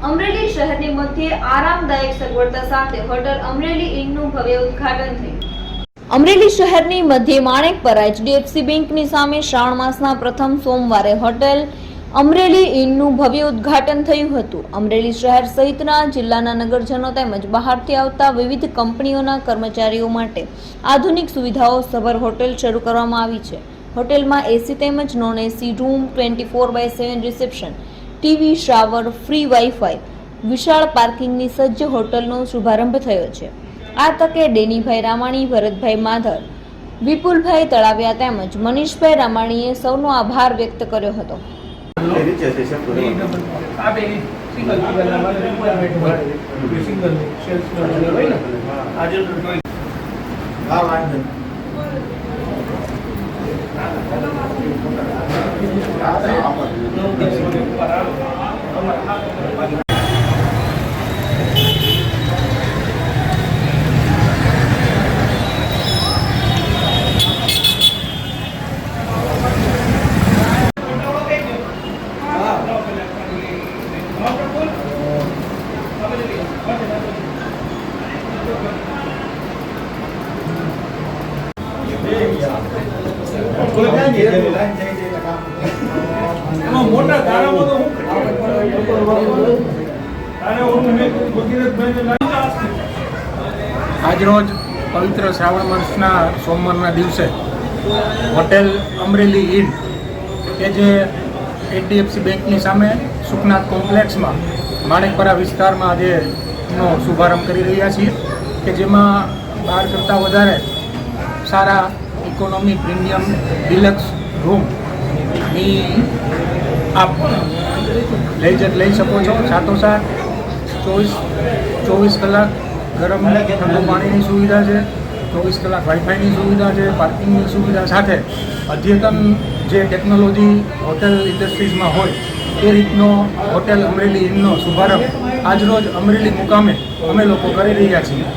અમરેલી શહેરની મધ્યે આરામદાયક સગવડતા સાથે હોટલ અમરેલી ઇનનું ભવ્ય ઉદ્ઘાટન થયું। અમરેલી શહેરની મધ્યે માણેકપરા HDFC બેંકની સામે શ્રાવણ માસના પ્રથમ સોમવારે હોટેલ અમરેલી ઇનનું ભવ્ય ઉદ્ઘાટન થયું હતું। અમરેલી શહેર સહિતના જિલ્લાના નગરજનો તેમજ બહારથી આવતા વિવિધ કંપનીઓના કર્મચારીઓ માટે આધુનિક સુવિધાઓ સભર હોટેલ શરૂ કરવામાં આવી છે। હોટેલમાં એસી તેમજ non AC room, 24/7 reception, TV, shower, free wifi, વિશાળ પાર્કિંગની સજ્જ હોટલનો શુભારંભ થયો છે। આ તકે ડેનીભાઈ રામાણી, ભરતભાઈ માધર, વિપુલભાઈ તળાવિયા તેમજ મનીષભાઈ રામાણીએ સૌનો આભાર વ્યક્ત કર્યો હતો। આજરોજ પવિત્ર શ્રાવણ માસના સોમવારના દિવસે હોટેલ અમરેલી ઇન કે જે HDFC બેંકની સામે સુખનાથ કોમ્પ્લેક્સમાં માણેકપરા વિસ્તારમાં આજે નો શુભારંભ કરી રહ્યા છીએ કે જેમાં 12 કરતાં વધારે સારા ઇકોનોમી, પ્રીમિયમ, ડિલક્સ રૂમની આપ લઈ શકો છો। સાથોસાથ 24 કલાક ગરમ ઠંડુ પાણીની સુવિધા છે, 24 કલાક વાઈફાઈની સુવિધા છે, પાર્કિંગની સુવિધા સાથે અદ્યતન જે ટેકનોલોજી હોટેલ ઇન્ડસ્ટ્રીઝમાં હોય એ રીતનો હોટેલ અમરેલી ઇનનો શુભારંભ આજરોજ અમરેલી મુકામે અમે લોકો કરી રહ્યા છીએ।